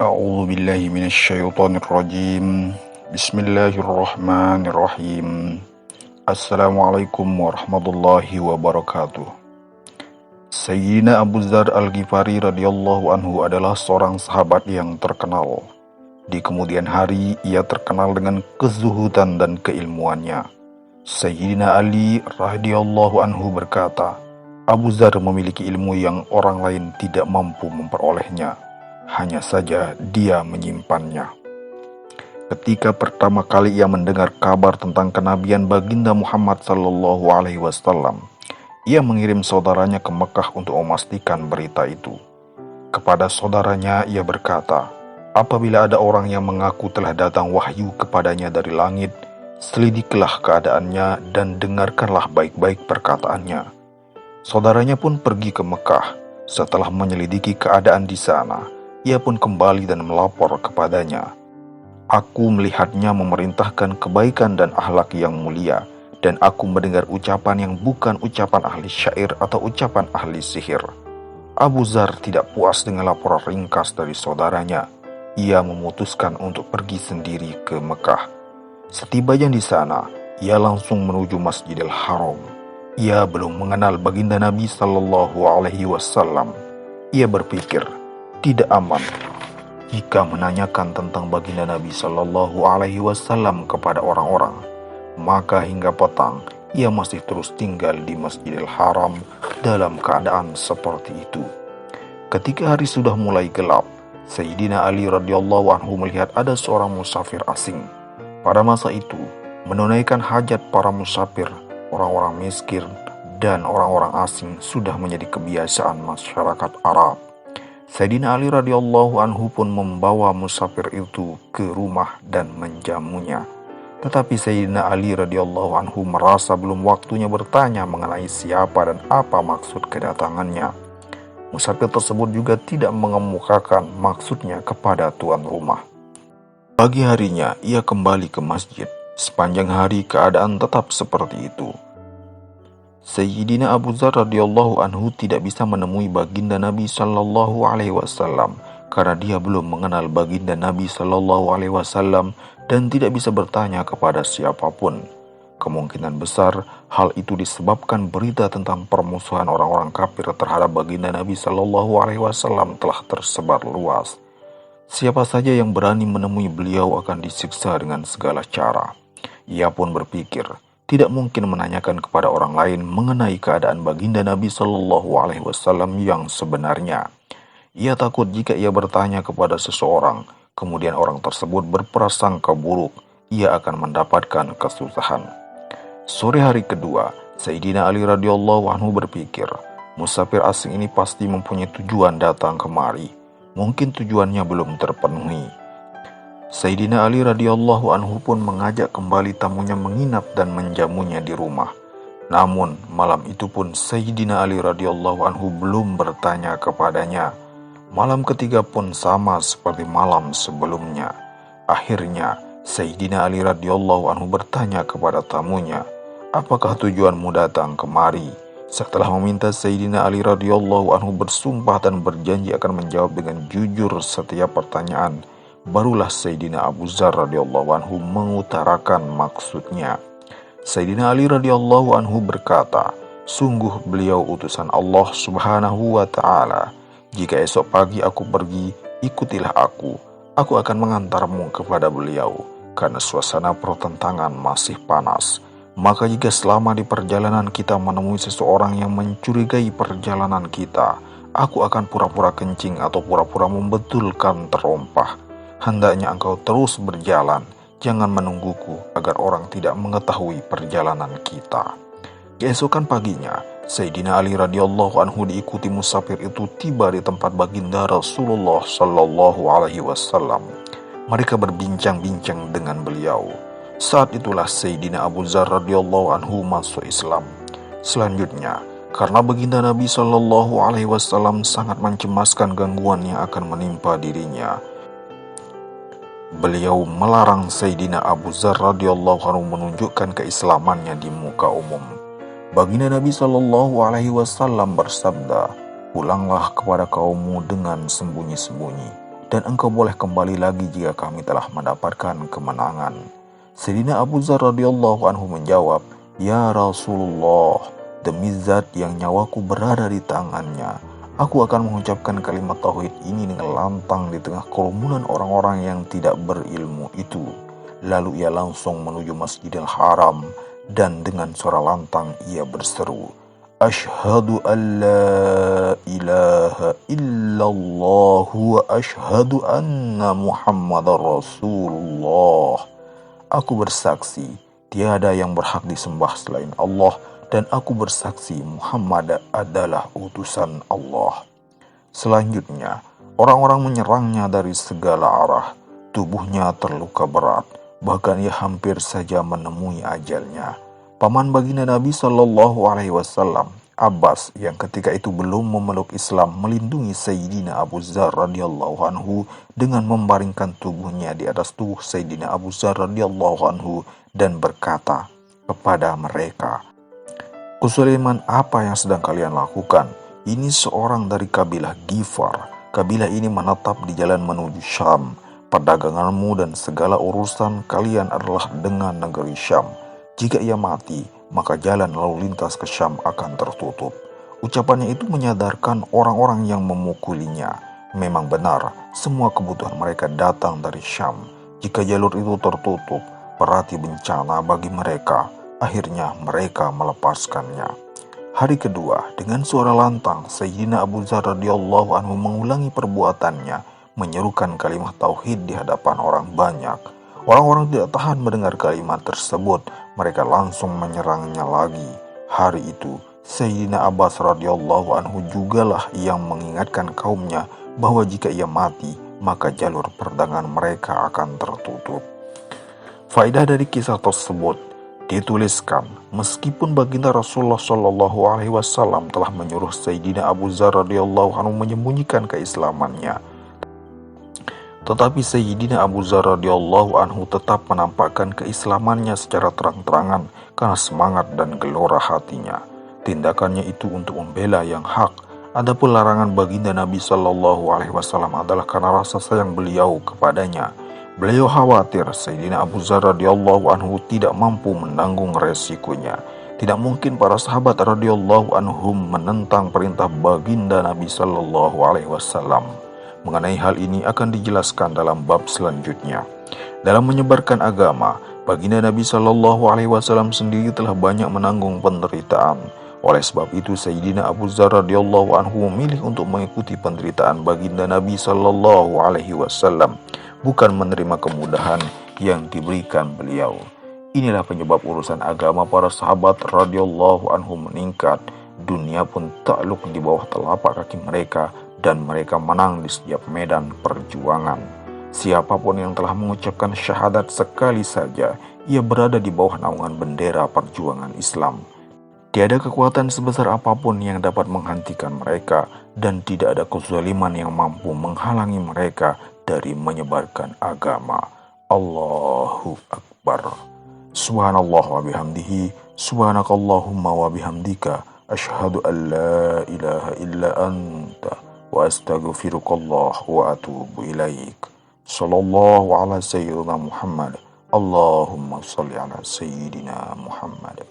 A'udzu billahi minasyaitonir rajim. Bismillahirrahmanirrahim. Assalamualaikum warahmatullahi wabarakatuh. Sayyidina Abu Dzar Al-Ghifari radhiyallahu anhu adalah seorang sahabat yang terkenal. Di kemudian hari, ia terkenal dengan kezuhudan dan keilmuannya. Sayyidina Ali radhiyallahu anhu berkata, Abu Dzar memiliki ilmu yang orang lain tidak mampu memperolehnya. Hanya saja dia menyimpannya. Ketika pertama kali ia mendengar kabar tentang kenabian baginda Muhammad sallallahu alaihi wasallam, ia mengirim saudaranya ke Mekah untuk memastikan berita itu. Kepada saudaranya ia berkata, apabila ada orang yang mengaku telah datang wahyu kepadanya dari langit, selidikilah keadaannya dan dengarkanlah baik-baik perkataannya. Saudaranya pun pergi ke Mekah. Setelah menyelidiki keadaan di sana, ia pun kembali dan melapor kepadanya. Aku melihatnya memerintahkan kebaikan dan akhlak yang mulia, dan aku mendengar ucapan yang bukan ucapan ahli syair atau ucapan ahli sihir. Abu Dzar tidak puas dengan laporan ringkas dari saudaranya. Ia memutuskan untuk pergi sendiri ke Mekah. Setibanya di sana, ia langsung menuju Masjidil Haram. Ia belum mengenal baginda Nabi sallallahu alaihi wasallam. Ia berpikir, tidak aman jika menanyakan tentang baginda Nabi sallallahu alaihi wasallam kepada orang-orang. Maka hingga petang, ia masih terus tinggal di Masjidil Haram dalam keadaan seperti itu. Ketika hari sudah mulai gelap, Sayyidina Ali radhiyallahu anhu melihat ada seorang musafir asing. Pada masa itu, menunaikan hajat para musafir, orang-orang miskin, dan orang-orang asing sudah menjadi kebiasaan masyarakat Arab. Sayyidina Ali radhiyallahu anhu pun membawa musafir itu ke rumah dan menjamunya. Tetapi Sayyidina Ali radhiyallahu anhu merasa belum waktunya bertanya mengenai siapa dan apa maksud kedatangannya. Musafir tersebut juga tidak mengemukakan maksudnya kepada tuan rumah. Pagi harinya ia kembali ke masjid. Sepanjang hari keadaan tetap seperti itu. Sayyidina Abu Dzar radhiyallahu anhu tidak bisa menemui baginda Nabi sallallahu alaihi wasallam karena dia belum mengenal baginda Nabi sallallahu alaihi wasallam dan tidak bisa bertanya kepada siapapun. Kemungkinan besar hal itu disebabkan berita tentang permusuhan orang-orang kafir terhadap baginda Nabi sallallahu alaihi wasallam telah tersebar luas. Siapa saja yang berani menemui beliau akan disiksa dengan segala cara. Ia pun berpikir, tidak mungkin menanyakan kepada orang lain mengenai keadaan baginda Nabi sallallahu alaihi wasallam yang sebenarnya. Ia takut jika ia bertanya kepada seseorang, kemudian orang tersebut berprasangka buruk, ia akan mendapatkan kesusahan. Sore hari kedua, Sayyidina Ali radhiyallahu anhu berpikir, musafir asing ini pasti mempunyai tujuan datang kemari. Mungkin tujuannya belum terpenuhi. Sayyidina Ali radhiyallahu anhu pun mengajak kembali tamunya menginap dan menjamunya di rumah. Namun malam itu pun Sayyidina Ali radhiyallahu anhu belum bertanya kepadanya. Malam ketiga pun sama seperti malam sebelumnya. Akhirnya Sayyidina Ali radhiyallahu anhu bertanya kepada tamunya, apakah tujuanmu datang kemari? Setelah meminta Sayyidina Ali radhiyallahu anhu bersumpah dan berjanji akan menjawab dengan jujur setiap pertanyaan, barulah Sayyidina Abu Dzar radhiyallahu anhu mengutarakan maksudnya. Sayyidina Ali radhiyallahu anhu berkata, sungguh beliau utusan Allah subhanahu wa ta'ala. Jika esok pagi aku pergi, ikutilah aku. Aku akan mengantarmu kepada beliau, karena suasana pertentangan masih panas. Maka jika selama di perjalanan kita menemui seseorang yang mencurigai perjalanan kita, aku akan pura-pura kencing atau pura-pura membetulkan terompah. Hendaknya engkau terus berjalan, jangan menungguku agar orang tidak mengetahui perjalanan kita. Keesokan paginya, Sayyidina Ali radhiyallahu anhu diikuti musafir itu tiba di tempat baginda Rasulullah sallallahu alaihi wasallam. Mereka berbincang-bincang dengan beliau. Saat itulah Sayyidina Abu Dzar radhiyallahu anhu masuk Islam. Selanjutnya, karena baginda Nabi sallallahu alaihi wasallam sangat mencemaskan gangguan yang akan menimpa dirinya, beliau melarang Sayyidina Abu Dzar radhiyallahu anhu menunjukkan keislamannya di muka umum. Baginda Nabi sallallahu alaihi wasallam bersabda, "Pulanglah kepada kaummu dengan sembunyi-sembunyi dan engkau boleh kembali lagi jika kami telah mendapatkan kemenangan." Sayyidina Abu Dzar radhiyallahu anhu menjawab, "Ya Rasulullah, demi zat yang nyawaku berada di tangannya, aku akan mengucapkan kalimat tauhid ini dengan lantang di tengah kerumunan orang-orang yang tidak berilmu itu." Lalu ia langsung menuju Masjidil Haram dan dengan suara lantang ia berseru, "Asyhadu an la ilaha illallah wa asyhadu anna Muhammadar Rasulullah." Aku bersaksi, tiada yang berhak disembah selain Allah, dan aku bersaksi Muhammad adalah utusan Allah. Selanjutnya, orang-orang menyerangnya dari segala arah. Tubuhnya terluka berat, bahkan ia hampir saja menemui ajalnya. Paman baginda Nabi Shallallahu Alaihi Wasallam, Abbas, yang ketika itu belum memeluk Islam, melindungi Sayyidina Abu Dzar radhiyallahu anhu dengan membaringkan tubuhnya di atas tubuh Sayyidina Abu Dzar radhiyallahu anhu dan berkata kepada mereka, "Kezaliman apa yang sedang kalian lakukan? Ini seorang dari kabilah Ghifar. Kabilah ini menetap di jalan menuju Syam. Perdaganganmu dan segala urusan kalian adalah dengan negeri Syam. Jika ia mati, maka jalan lalu lintas ke Syam akan tertutup." Ucapannya itu menyadarkan orang-orang yang memukulinya. Memang benar, semua kebutuhan mereka datang dari Syam. Jika jalur itu tertutup, berarti bencana bagi mereka. Akhirnya mereka melepaskannya. Hari kedua, dengan suara lantang, Sayyidina Abu Dzar radhiyallahu anhu mengulangi perbuatannya, menyerukan kalimat tauhid di hadapan orang banyak. Orang-orang tidak tahan mendengar kalimat tersebut, mereka langsung menyerangnya lagi. Hari itu, Sayyidina Abbas radhiyallahu anhu jugalah yang mengingatkan kaumnya bahwa jika ia mati, maka jalur perdagangan mereka akan tertutup. Faedah dari kisah tersebut dituliskan, meskipun baginda Rasulullah Shallallahu Alaihi Wasallam telah menyuruh Sayyidina Abu Dzar radhiyallahu anhu menyembunyikan keislamannya, tetapi Sayyidina Abu Dzar radhiyallahu anhu tetap menampakkan keislamannya secara terang-terangan karena semangat dan gelora hatinya. Tindakannya itu untuk membela yang hak. Adapun larangan baginda Nabi Shallallahu Alaihi Wasallam adalah karena rasa sayang beliau kepadanya. Beliau khawatir Sayyidina Abu Dzar radhiyallahu anhu tidak mampu menanggung resikonya. Tidak mungkin para sahabat radhiyallahu anhum menentang perintah baginda Nabi Shallallahu Alaihi Wasallam. Mengenai hal ini akan dijelaskan dalam bab selanjutnya. Dalam menyebarkan agama, baginda Nabi Shallallahu Alaihi Wasallam sendiri telah banyak menanggung penderitaan. Oleh sebab itu, Sayyidina Abu Dzar radhiyallahu anhu memilih untuk mengikuti penderitaan baginda Nabi Shallallahu Alaihi Wasallam, bukan menerima kemudahan yang diberikan beliau. Inilah penyebab urusan agama para sahabat radhiyallahu anhum meningkat. Dunia pun takluk di bawah telapak kaki mereka, dan mereka menang di setiap medan perjuangan. Siapapun yang telah mengucapkan syahadat sekali saja, ia berada di bawah naungan bendera perjuangan Islam. Tiada kekuatan sebesar apapun yang dapat menghentikan mereka, dan tidak ada kezaliman yang mampu menghalangi mereka dari menyebarkan agama. Allahu Akbar. Subhanallah wa bihamdihi, subhanakallahumma wa bihamdika, asyhadu an la ilaha illa anta, wa astaghfirukallah wa atubu ilaik. Sallallahu ala sayyidina Muhammad. Allahumma salli ala sayyidina Muhammad.